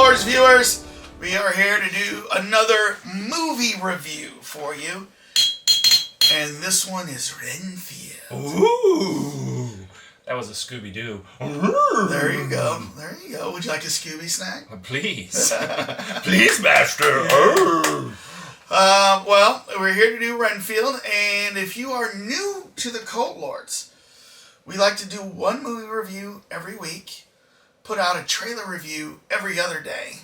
Lords viewers, we are here to do another movie review for you. And this one is Renfield. Ooh. That was a Scooby-Doo. There you go. There you go. Would you like a Scooby snack? Please. Please, master. Well, we're here to do Renfield, and if you are new to the Cult Lords, we like to do one movie review every week, put out a trailer review every other day,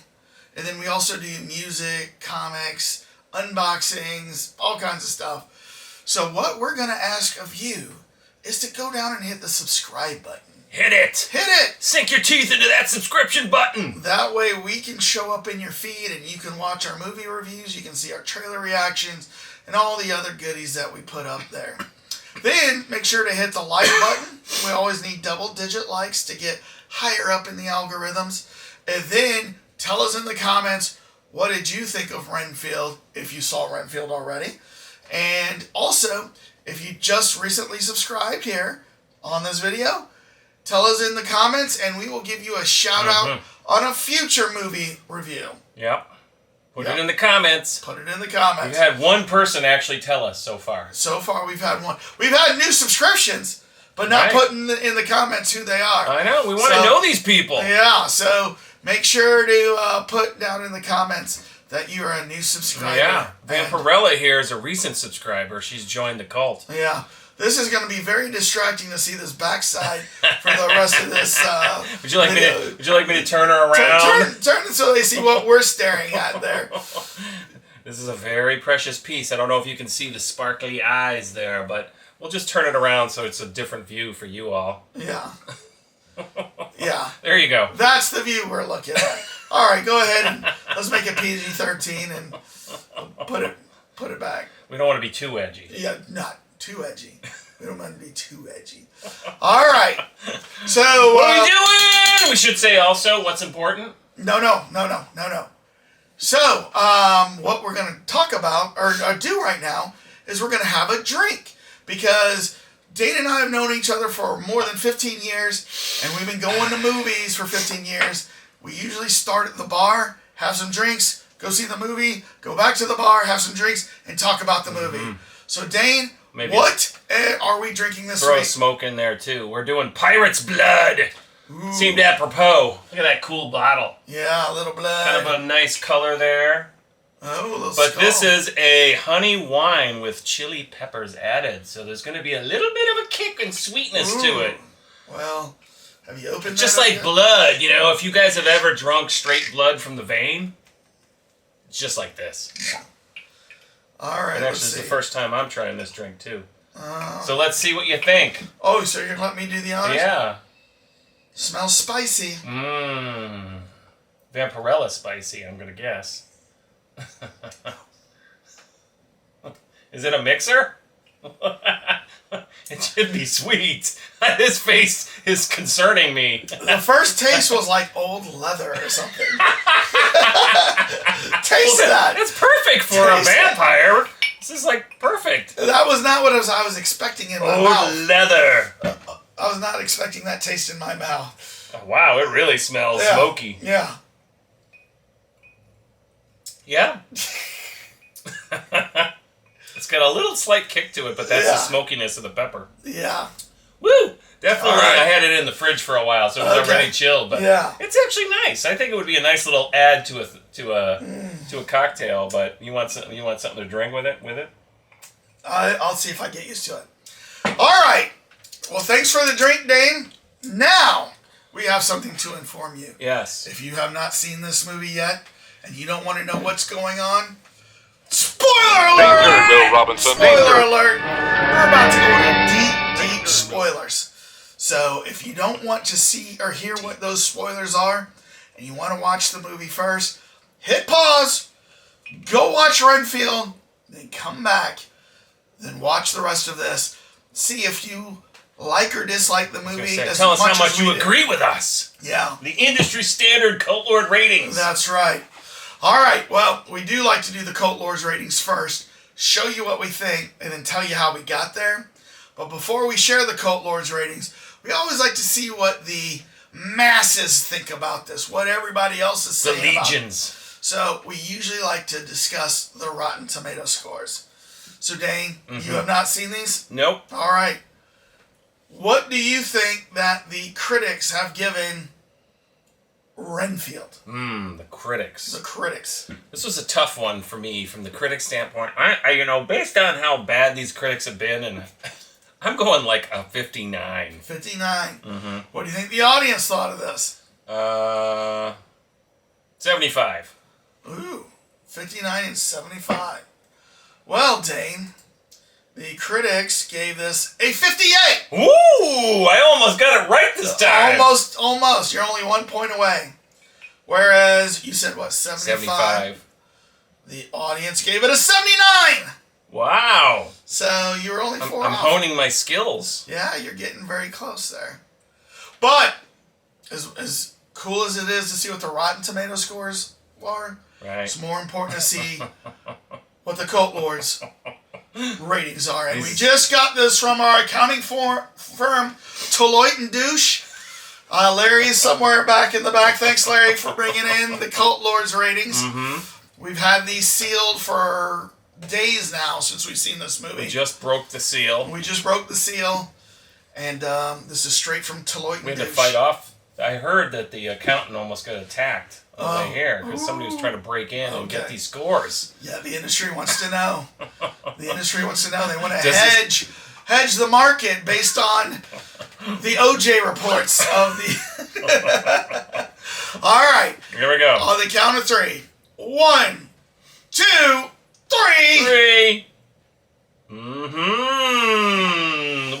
and then we also do music, comics, unboxings, all kinds of stuff. So what we're going to ask of you is to go down and hit the subscribe button. Hit it. Hit it! Sink your teeth into that subscription button. That way we can show up in your feed and you can watch our movie reviews, you can see our trailer reactions, and all the other goodies that we put up there. Then make sure to hit the like button. We always need double-digit likes to get higher up in the algorithms. And then tell us in the comments, what did you think of Renfield, if you saw Renfield already. And also, if you just recently subscribed here on this video, tell us in the comments and we will give you a shout out on a future movie review. Yep. Put it in the comments. Put it in the comments. We've had one person actually tell us so far. So far we've had one. We've had new subscriptions, but not putting in the comments who they are. I know. We want to know these people. Yeah, so make sure to put down in the comments that you are a new subscriber. Yeah. Vampirella here is a recent subscriber. She's joined the cult. Yeah. This is going to be very distracting to see this backside for the rest of this Would you like me to turn her around? Turn it so they see what we're staring at there. This is a very precious piece. I don't know if you can see the sparkly eyes there, but we'll just turn it around so it's a different view for you all. Yeah. Yeah. There you go. That's the view we're looking at. All right, go ahead and let's make it PG-13 and put it back. We don't want to be too edgy. Yeah, not too edgy. We don't want to be too edgy. All right. So what are we doing? We should say also what's important. No. So what we're going to talk about or do right now is we're going to have a drink because Dana and I have known each other for more than 15 years, and we've been going to movies for 15 years. We usually start at the bar, have some drinks, go see the movie, go back to the bar, have some drinks, and talk about the movie. So, Dane, what are we drinking this week? Throw smoke in there, too. We're doing Pirate's Blood. Ooh. Seemed apropos. Look at that cool bottle. Yeah, a little blood. Kind of a nice color there. Oh, a little But skull. this is a honey wine with chili peppers added, so there's going to be a little bit of a kick and sweetness to it. Well, have you opened just that like yet? blood, you know, if you guys have ever drunk straight blood from the vein, it's just like this. Yeah. All right, and actually, let's it's see. the first time I'm trying this drink, too. So let's see what you think. Oh, so you're going to let me do the honors? Yeah. Smells spicy. Mmm. Vampirella spicy, I'm going to guess. Is it a mixer? It should be sweet. His face is concerning me. The first taste was like old leather or something. Taste that. It's perfect for a vampire. This is like perfect. That was not what I was expecting in my mouth. Old leather. I was not expecting that taste in my mouth. Oh, wow, it really smells smoky. Yeah. Yeah. It's got a little slight kick to it, but that's the smokiness of the pepper. Yeah. Woo! Definitely, Right. I had it in the fridge for a while, so it was already chilled. But it's actually nice. I think it would be a nice little add to a cocktail. But you want something to drink with it? I'll see if I get used to it. All right. Well, thanks for the drink, Dane. Now we have something to inform you. Yes. If you have not seen this movie yet and you don't want to know what's going on, spoiler alert! Danger, Will Robinson. Spoiler alert! We're about to go into deep spoilers. So if you don't want to see or hear what those spoilers are, and you want to watch the movie first, hit pause, go watch Renfield, then come back, then watch the rest of this. See if you like or dislike the movie. Tell us how much you agree with us. Yeah. The industry standard Cult Lord ratings. That's right. All right. Well, we do like to do the Cult Lords ratings first, show you what we think, and then tell you how we got there. But before we share the Cult Lords ratings, we always like to see what the masses think about this, what everybody else is saying. The legions. So we usually like to discuss the Rotten Tomato scores. So Dane, you have not seen these? Nope. All right. What do you think that the critics have given Renfield? The critics. The critics. This was a tough one for me from the critic standpoint. I based on how bad these critics have been, and I'm going like a 59. 59. What do you think the audience thought of this? 75. Ooh, 59 and 75. Well, Dane, the critics gave this a 58. Ooh, I almost got it right this time. Almost. You're only 1 point away. Whereas you said, what, 75? The audience gave it a 79. Wow. So you were only 4 off. I'm honing my skills. Yeah, you're getting very close there. But as cool as it is to see what the Rotten Tomato scores are, it's more important to see what the Cult Lords ratings are. And we just got this from our accounting firm, Deloitte & Douche. Larry is somewhere back in the back. Thanks, Larry, for bringing in the Cult Lords ratings. We've had these sealed for days now since we've seen this movie. We just broke the seal. And this is straight from Deloitte & Douche. We had to fight off. I heard that the accountant almost got attacked over here because somebody was trying to break in and get these scores. Yeah, the industry wants to know. They want to hedge the market based on the OJ reports of the... All right. Here we go. On the count of 3. 1, 2, 3.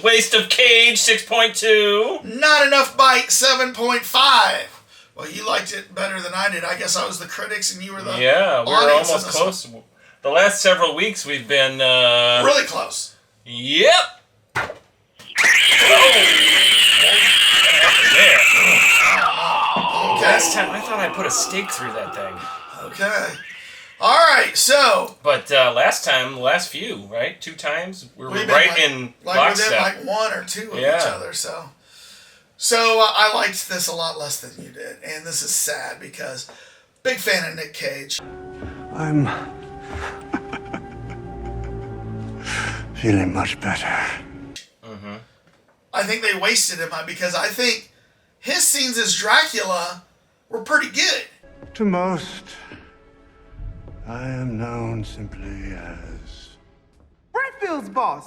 Waste of cage, 6.2. Not enough bite, 7.5. Well, you liked it better than I did. I guess I was the critics and you were the audience. We were almost close. The last several weeks we've been... really close. Yep. Last time I thought I put a stake through that thing. Okay. All right, so... But last few, right? 2 times? We were right in lockstep. Like 1 or 2 of each other, so... So I liked this a lot less than you did, and this is sad because big fan of Nick Cage. I'm feeling much better. I think they wasted him because I think his scenes as Dracula were pretty good. To most, I am known simply as Renfield's boss.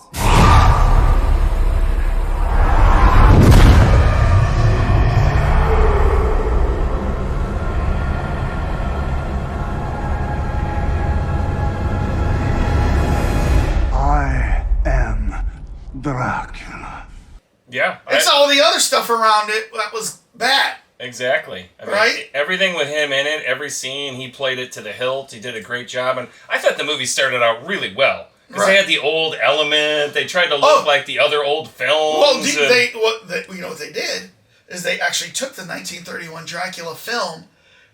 I am Dracula. Yeah. It's all the other stuff around it that was bad. Exactly. I mean, everything with him in it, every scene, he played it to the hilt. He did a great job. And I thought the movie started out really well. Because they had the old element. They tried to look like the other old films. Well, you know what they did is they actually took the 1931 Dracula film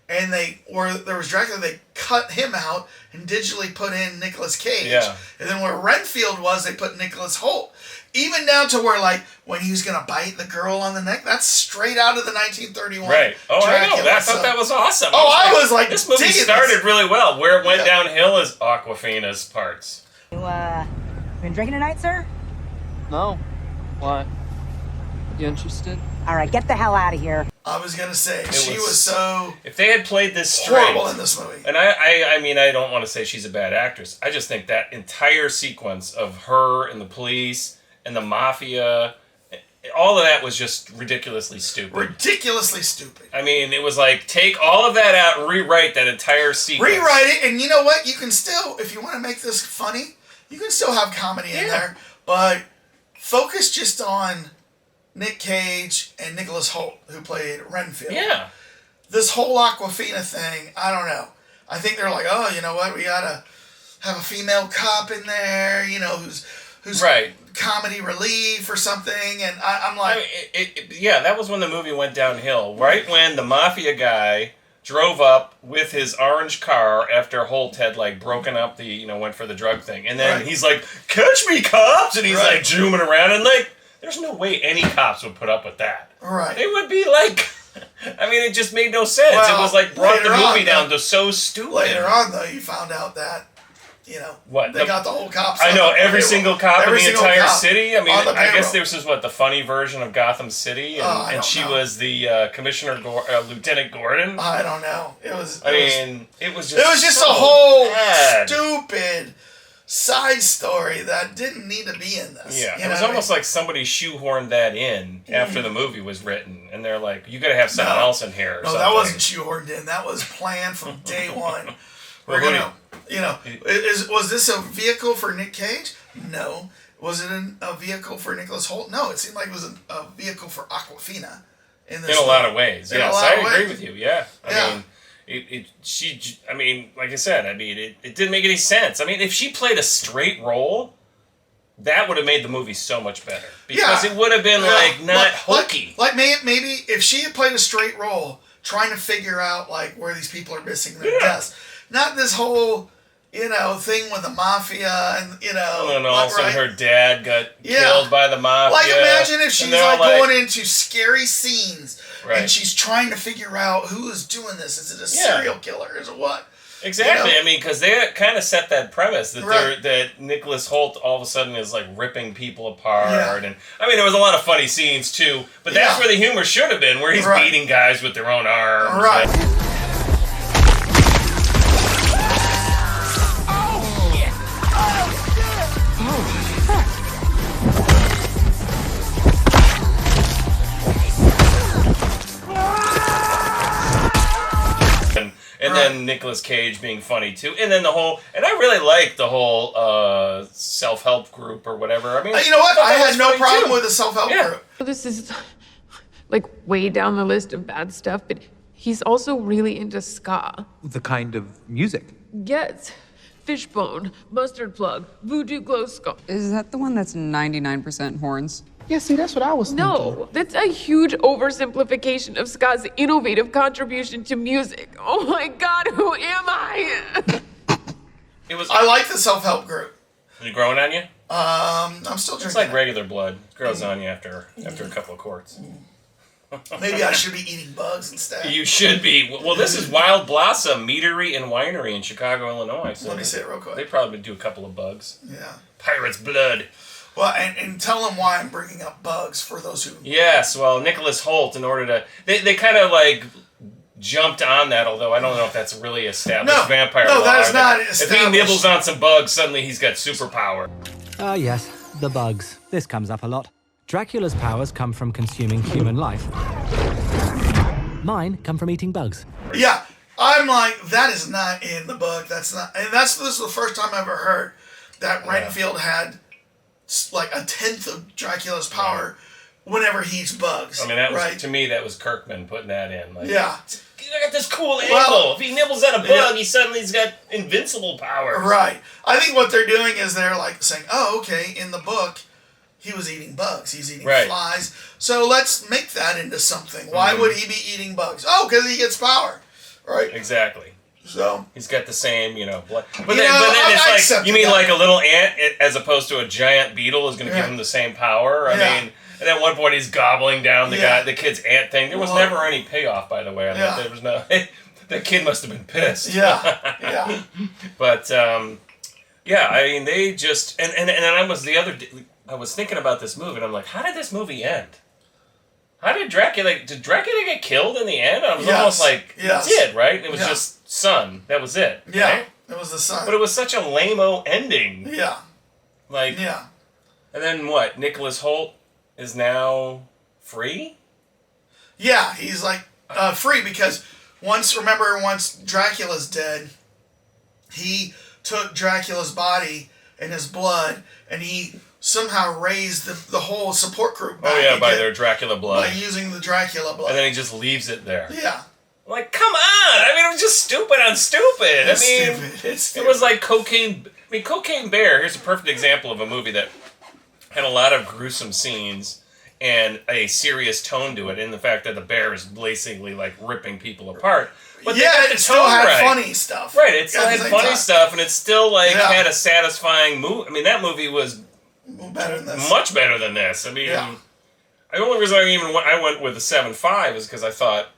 and there was Dracula, they cut him out and digitally put in Nicolas Cage. Yeah. And then where Renfield was, they put Nicholas Hoult. Even down to where, like, when he was going to bite the girl on the neck, that's straight out of the 1931 Right. Oh, Dracula. I know. I thought that was awesome. I was like, this movie started really well. Where it went downhill is Awkwafina's parts. You, been drinking tonight, sir? No. Why? You interested? All right, get the hell out of here. I was going to say, she was so if they had played this straight, horrible in this movie. And I mean, I don't want to say she's a bad actress. I just think that entire sequence of her and the police and the mafia, all of that was just ridiculously stupid. Ridiculously stupid. I mean, it was like, take all of that out and rewrite that entire sequence. Rewrite it, and you know what? You can still, if you want to make this funny, you can still have comedy in there, but focus just on Nick Cage and Nicholas Hoult, who played Renfield. Yeah. This whole Awkwafina thing, I don't know. I think they're like, oh, you know what? We gotta have a female cop in there, you know, who's comedy relief or something, and I'm like... that was when the movie went downhill. Right when the mafia guy drove up with his orange car after Holt had, like, broken up went for the drug thing. And then he's like, catch me, cops! And he's, like, zooming around, and, like, there's no way any cops would put up with that. Right. They would be, like... I mean, it just made no sense. Well, it was like brought the later movie on, down though- to so stupid. Later on, though, you found out that, What? they got the whole cops. I on know the every payroll. single cop Every in the single entire cop city. I mean, on the I guess payroll. this is what the funny version of Gotham City, and, I and don't she know. was the Commissioner Lieutenant Gordon. I don't know. It was it was just it was just so a whole bad. stupid side story that didn't need to be in this. Yeah, You it know was what I almost mean? like somebody shoehorned that in after the movie was written, and they're like, "You got to have someone No. else in here." Or No, something. that wasn't shoehorned in. That was planned from day one. We're Well, gonna, was this a vehicle for Nick Cage? No. Was it a vehicle for Nicholas Hoult? No. It seemed like it was a vehicle for Awkwafina. In In a lot of ways, In a yes, lot I of agree ways. with you. Yeah, Yeah. I mean, like I said, it didn't make any sense. I mean, if she played a straight role, that would have made the movie so much better because it would have been not hokey. Like maybe if she had played a straight role, trying to figure out like where these people are missing their deaths, not this whole thing with the mafia and And then all of a sudden her dad got killed by the mafia. Like imagine if she's and they're going into scary scenes Right. and she's trying to figure out who is doing this. Is it a serial killer? Is it what? Exactly. I mean, because they kind of set that premise that Right. that Nicholas Hoult all of a sudden is like ripping people apart, Yeah. and I mean there was a lot of funny scenes too. But that's where the humor should have been, where he's Right. beating guys with their own arms. Right. And then Nicolas Cage being funny too, and then and I really liked the whole self-help group or whatever. I mean, You know what? I had no funny, problem too. with the self-help group. This is like way down the list of bad stuff, but he's also really into ska. The kind of music. Yes. Fishbone, mustard plug, voodoo glow skull. Is that the one that's 99% horns? Yeah, see, that's what I was thinking. No, that's a huge oversimplification of ska's innovative contribution to music. Oh my god, who am I? I like the self-help group. Is it growing on you? I'm still drinking. It's like regular blood. It grows on you after a couple of quarts. Maybe I should be eating bugs instead. You should be. Well, this is Wild Blossom Meadery and Winery in Chicago, Illinois. So Let me see it real quick. They probably do a couple of bugs. Yeah. Pirate's blood. Well, and tell them why I'm bringing up bugs for those who. Yes, well, Nicholas Hoult, in order to... They kind of, like, jumped on that, although I don't know if that's really established vampire law. No, that is not If established. he nibbles on some bugs, suddenly he's got superpower. Ah, yes, the bugs. This comes up a lot. Dracula's powers come from consuming human life. Mine come from eating bugs. Yeah, I'm like, that is not in the book. That's not... And this is the first time I ever heard that Renfield had, like, a tenth of Dracula's power whenever he eats bugs. I mean, that was, to me, that was Kirkman putting that in. Like, Yeah. I got this cool angle. Well, if he nibbles at a bug, he's got invincible powers. Right. I think what they're doing is they're like saying, oh, okay, in the book, he was eating bugs. He's eating flies. So let's make that into something. Why would he be eating bugs? Oh, because he gets power. Right? Exactly. So he's got the same, blood. But You then know, I it's like, you mean like a little ant as opposed to a giant beetle is going to give him the same power? I mean, and at one point he's gobbling down the kid's ant thing. There was never any payoff, by the way. On that. There was no. The kid must have been pissed. Yeah. But I mean, they just and I was I was thinking about this movie, and I'm like, how did this movie end? How did Dracula get killed in the end? I was almost like, he did, right? It was just son. That was it. Yeah, right? it was the son. But it was such a lame-o ending. Yeah. Like, and then what? Nicholas Hoult is now free? Yeah, he's like free because once Dracula's dead, he took Dracula's body and his blood, and he somehow raised the whole support group back by their Dracula blood. By using the Dracula blood. And then he just leaves it there. Yeah. Like, come on! I mean, it was just stupid on stupid. It was like Cocaine... I mean, Cocaine Bear, here's a perfect example of a movie that had a lot of gruesome scenes and a serious tone to it, in the fact that the bear is basically, like, ripping people apart. But it still had funny stuff. Right, it still had funny stuff, and it still, like, had a satisfying movie. I mean, that movie was better than this. Much better than this. I mean, The only reason I went with the 7.5 is because I thought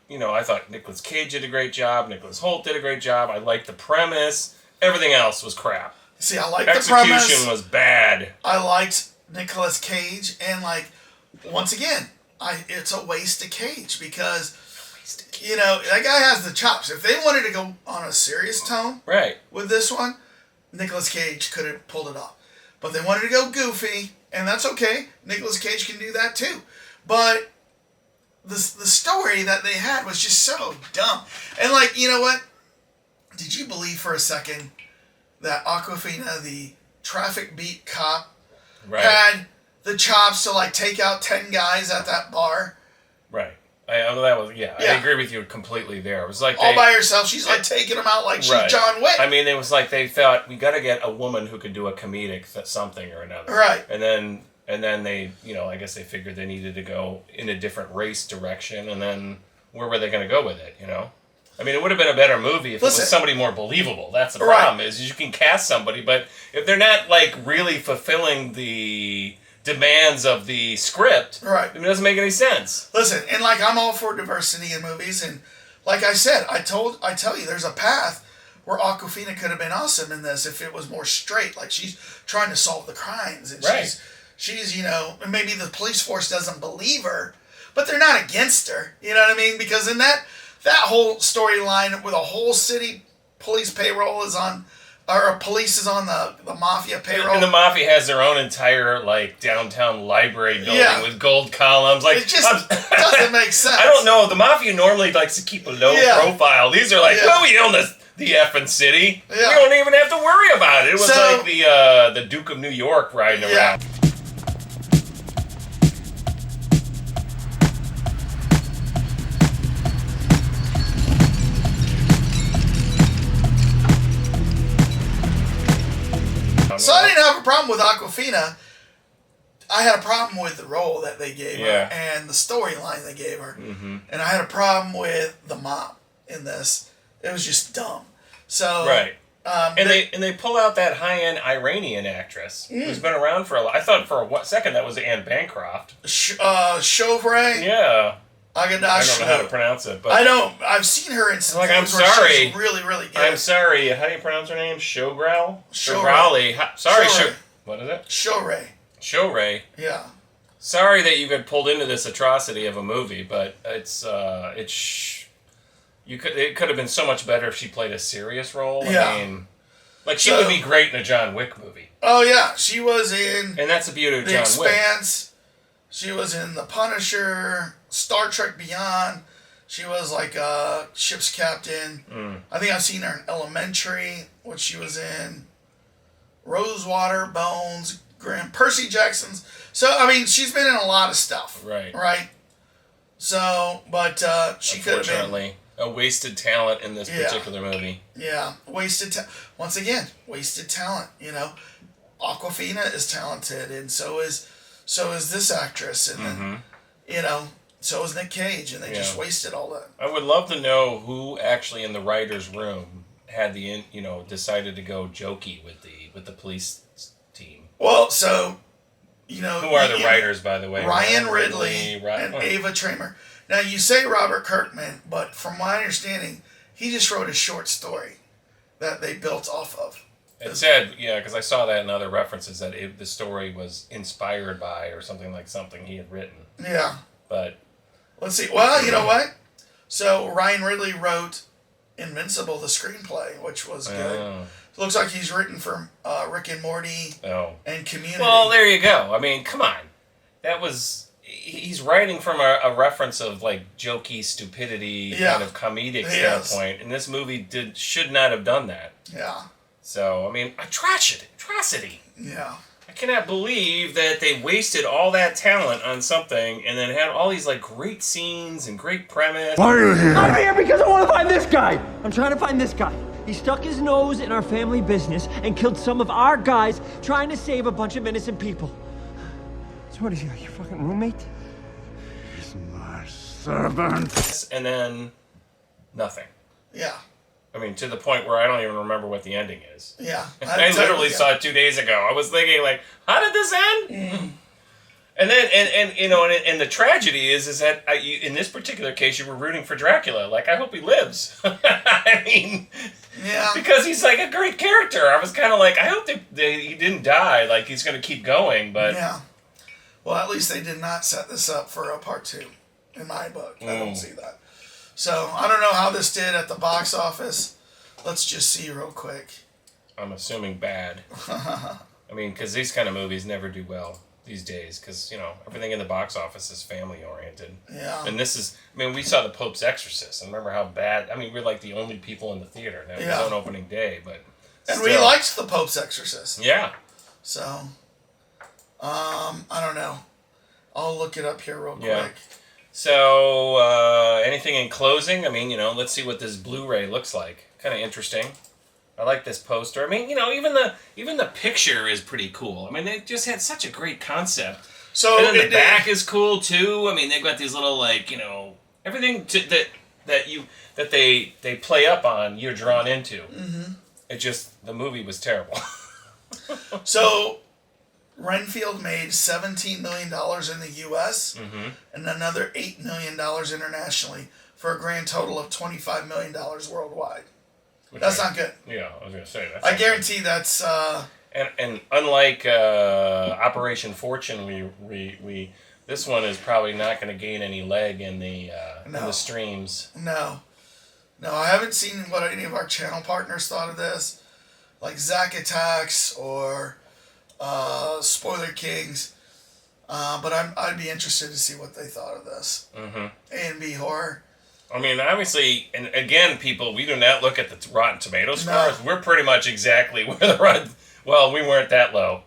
Nicolas Cage did a great job, Nicholas Hoult did a great job. I liked the premise. Everything else was crap. See, I liked the premise. Execution was bad. I liked Nicolas Cage, and like once again, it's a waste of Cage because that guy has the chops. If they wanted to go on a serious tone, right, with this one, Nicolas Cage could have pulled it off. But they wanted to go goofy, and that's okay. Nicolas Cage can do that too. But the story that they had was just so dumb. And like, you know what? Did you believe for a second that Awkwafina, the traffic beat cop, had the chops to like take out 10 guys at that bar? Right. I agree with you completely there. It was like all by herself. She's like taking them out like she's John Wick. I mean, it was like they thought we got to get a woman who could do a comedic something or another. Right. And then they, I guess they figured they needed to go in a different race direction. And then where were they going to go with it? I mean, it would have been a better movie if it was somebody more believable. That's the problem is you can cast somebody, but if they're not like really fulfilling the demands of the script, it doesn't make any sense. Listen, and like I'm all for diversity in movies, and like I said, I tell you, there's a path where Awkwafina could have been awesome in this if it was more straight. Like she's trying to solve the crimes, and she's and maybe the police force doesn't believe her, but they're not against her. You know what I mean? Because in that whole storyline with a whole city police payroll is on. Or police is on the mafia payroll. And the mafia has their own entire, like, downtown library building with gold columns. Like, it just doesn't make sense. I don't know. The mafia normally likes to keep a low profile. These are like, we own the effing city. We don't even have to worry about it. It was like the Duke of New York riding around. So I didn't have a problem with Awkwafina. I had a problem with the role that they gave her and the storyline they gave her. Mm-hmm. And I had a problem with the mom in this. It was just dumb. So and they pull out that high-end Iranian actress who's been around for a lot. I thought for a second that was Anne Bancroft. Chauvray? Yeah. I don't know how to pronounce it, but I've seen her in some I'm sorry. She's really, really good. I'm sorry. How do you pronounce her name? Showgrowl? Showray. Sorry, what is it? Showray. Yeah. Sorry that you got pulled into this atrocity of a movie, but it could have been so much better if she played a serious role. Yeah. I mean, like she would be great in a John Wick movie. Oh yeah, she was in. And that's the beauty of The John Expanse. Wick. She was in The Punisher, Star Trek Beyond. She was like a ship's captain. I think I've seen her in Elementary, which she was in. Rosewater, Bones, Percy Jackson's. So, I mean, she's been in a lot of stuff. Right? So, but she could have been... Unfortunately, a wasted talent in this particular movie. Yeah, once again, wasted talent, Awkwafina is talented, and so is this actress, and then, so is Nick Cage, and they just wasted all that. I would love to know who actually in the writer's room had decided to go jokey with the police team. Well, so, who are the writers, by the way? Ryan Ridley and Ava Tramer. Now, you say Robert Kirkman, but from my understanding, he just wrote a short story that they built off of. It said, because I saw that in other references, that the story was inspired by or something he had written. Yeah. But... Let's see. Well, you know what? So, Ryan Ridley wrote Invincible, the screenplay, which was good. It looks like he's written for Rick and Morty and Community. Well, there you go. I mean, come on. That was... He's writing from a reference of, like, jokey stupidity kind of comedic standpoint. And this movie should not have done that. Yeah. So, I mean, atrocity. Yeah. I cannot believe that they wasted all that talent on something and then had all these, like, great scenes and great premise. Why are you here? I'm here because I want to find this guy. I'm trying to find this guy. He stuck his nose in our family business and killed some of our guys trying to save a bunch of innocent people. So what is he, your fucking roommate? He's my servant. And then nothing. Yeah. I mean, to the point where I don't even remember what the ending is. Yeah. I literally saw it 2 days ago. I was thinking, like, how did this end? And then, and you know, and the tragedy is that in this particular case, you were rooting for Dracula. Like, I hope he lives. I mean, yeah, because he's like a great character. I was kind of like, I hope he didn't die. Like, he's going to keep going. But yeah, well, at least they did not set this up for a part 2, in my book. I don't see that. So I don't know how this did at the box office. Let's just see real quick. I'm assuming bad. I mean, because these kind of movies never do well these days, because, you know, everything in the box office is family oriented. Yeah. And this is, I mean, we saw The Pope's Exorcist, and remember how bad, I mean, we're like the only people in the theater. Now, it was on opening day, but and still. we liked The Pope's Exorcist. Yeah. So, I don't know. I'll look it up here real quick. Yeah. So, anything in closing? I mean, you know, let's see what this Blu-ray looks like. Kind of interesting. I like this poster. I mean, you know, even the picture is pretty cool. I mean, they just had such a great concept. So and then the back is cool too. I mean, they've got these little, like, you know, everything that they play up on, you're drawn into. Mm-hmm. It just, the movie was terrible. So Renfield made $17 million in the U.S. And another $8 million internationally for a grand total of $25 million worldwide. That's not good. Yeah, I was going to say that. I guarantee that's... And unlike Operation Fortune, we this one is probably not going to gain any leg in the streams. No, I haven't seen what any of our channel partners thought of this, like Zack Attacks or Spoiler Kings. But I'd be interested to see what they thought of this. A&B Horror. I mean, obviously, and again, people, we do not look at the Rotten Tomatoes scores. We're pretty much exactly where the Rotten. Well, we weren't that low.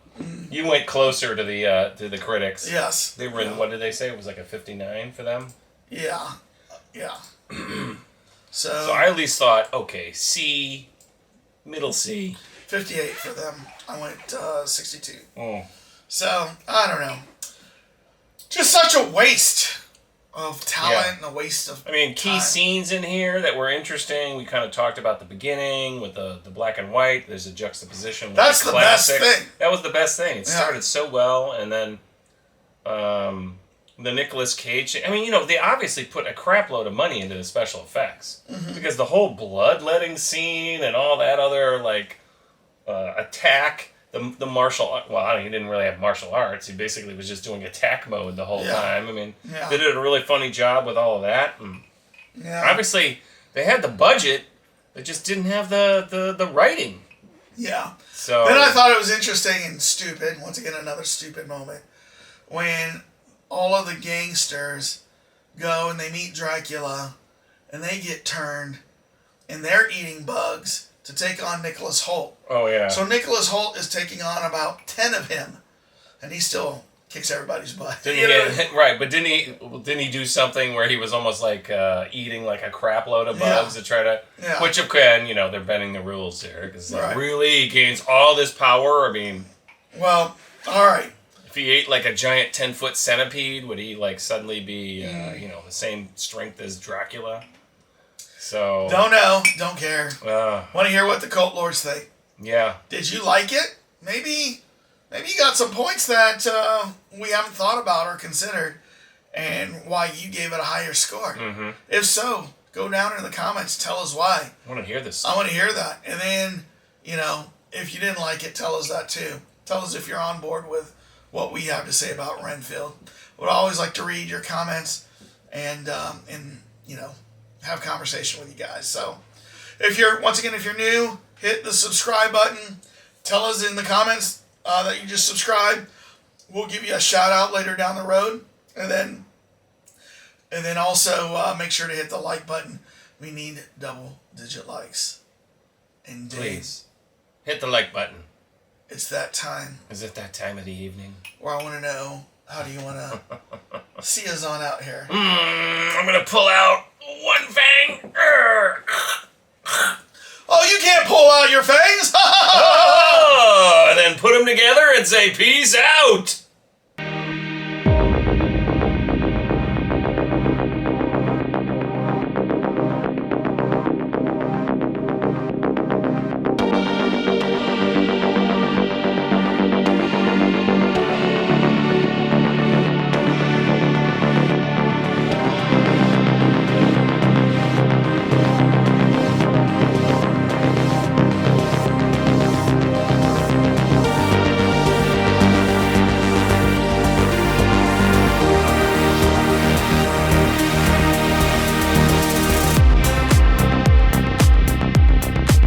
You went closer to the critics. Yes. They were in, what did they say? It was like a 59 for them? Yeah. So I at least thought, okay, C, middle C. 58 for them. I went 62. Oh. So, I don't know. Just such a waste of talent and a waste of key scenes in here that were interesting. We kind of talked about the beginning with the black and white. There's a juxtaposition with That's the best thing. That was the best thing. It started so well, and then the Nicolas Cage. I mean, you know, they obviously put a crap load of money into the special effects because the whole bloodletting scene and all that other attack. The martial art, well, he didn't really have martial arts. He basically was just doing attack mode the whole time. I mean, they did a really funny job with all of that. And obviously, they had the budget. They just didn't have the writing. Yeah. So then I thought it was interesting and stupid. Once again, another stupid moment. When all of the gangsters go and they meet Dracula and they get turned and they're eating bugs to take on Nicholas Hoult. Oh, yeah. So Nicholas Hoult is taking on about 10 of him, and he still kicks everybody's butt. Right, but didn't he do something where he was almost like eating like a crap load of bugs to try to... Yeah. Which, again, you know, they're bending the rules here, because really he gains all this power. I mean... Well, all right. If he ate like a giant 10-foot centipede, would he like suddenly be, you know, the same strength as Dracula? So don't know, don't care. Want to hear what the cult lords think? Yeah. Did you like it? Maybe you got some points that we haven't thought about or considered, and why you gave it a higher score. If so, go down in the comments. Tell us why. I want to hear this. I want to hear that, and then if you didn't like it, tell us that too. Tell us if you're on board with what we have to say about Renfield. Would always like to read your comments and have conversation with you guys. So if you're new, hit the subscribe button. Tell us in the comments that you just subscribed. We'll give you a shout out later down the road. And then also make sure to hit the like button. We need double-digit likes. And please hit the like button. It's that time. Is it that time of the evening? Where I want to know, how do you want to see us on out here? I'm going to pull out one fang. Oh, you can't pull out your fangs? And then put them together and say, peace out.